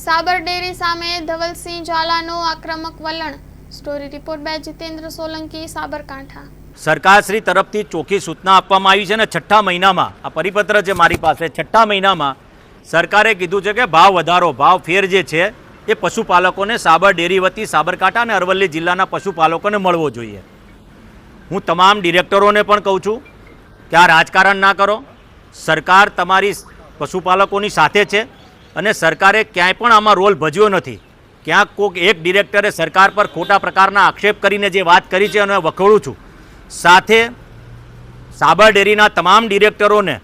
સાબર dairy સામે ધવલસિંહ ઝાલાનું આક્રમક વલણ। Story report by Jitendra Solanki, Sabarkantha. સરકારશ્રી તરફથી ચોખ્ખી સૂચના આપવામાં આવી છે અને છઠ્ઠા મહિનામાં આ પરિપત્ર છે મારી પાસે, છઠ્ઠા મહિનામાં સરકારે કીધું છે કે ભાવ વધારો, ભાવ ફેર જે છે એ પશુપાલકોને સાબર ડેરી વતી સાબરકાંઠા અને અરવલ્લી જિલ્લાના પશુપાલકોને મળવો જોઈએ। હું તમામ ડિરેક્ટરોને પણ કહું છું કે આ રાજકારણ ના કરો। સરકાર તમારી પશુપાલકોની સાથે છે અને સરકારે ક્યાંય પણ આમાં રોલ ભજવ્યો નથી। ક્યાંક કોઈક એક ડિરેક્ટરે સરકાર પર ખોટા પ્રકારના આક્ષેપ કરીને જે વાત કરી છે અને વખોડું છું। સાથે સાબર ડેરીના તમામ ડિરેક્ટરોને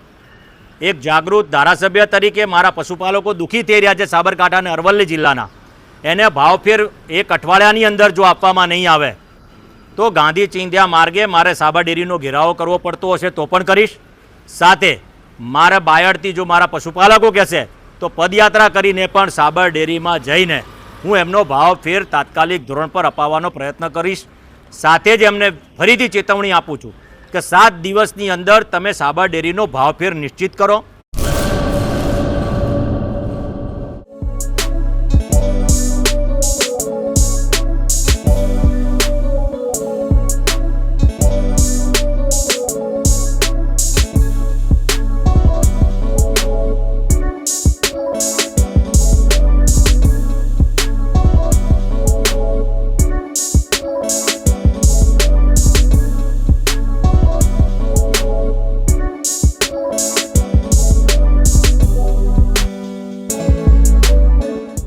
એક જાગૃત ધારાસભ્ય તરીકે મારા પશુપાલકો દુઃખી થઈ રહ્યા છે સાબરકાંઠા અને અરવલ્લી જિલ્લાના, એને ભાવફેર એક અઠવાડિયાની અંદર જો આપવામાં નહીં આવે તો ગાંધી ચિંધ્યા માર્ગે મારે સાબર ડેરીનો ઘેરાવો કરવો પડતો હશે તો પણ કરીશ। સાથે મારા બાયડથી જો મારા પશુપાલકો કહેશે તો પદયાત્રા કરીને પણ સાબર ડેરીમાં જઈને હું એમનો ભાવફેર તાત્કાલિક ધોરણ પર અપાવવાનો પ્રયત્ન કરીશ। સાથે જ એમને ફરીથી ચેતવણી આપું છું કે 7 દિવસની અંદર તમે સાબર ડેરીનો ભાવફેર નિશ્ચિત કરો।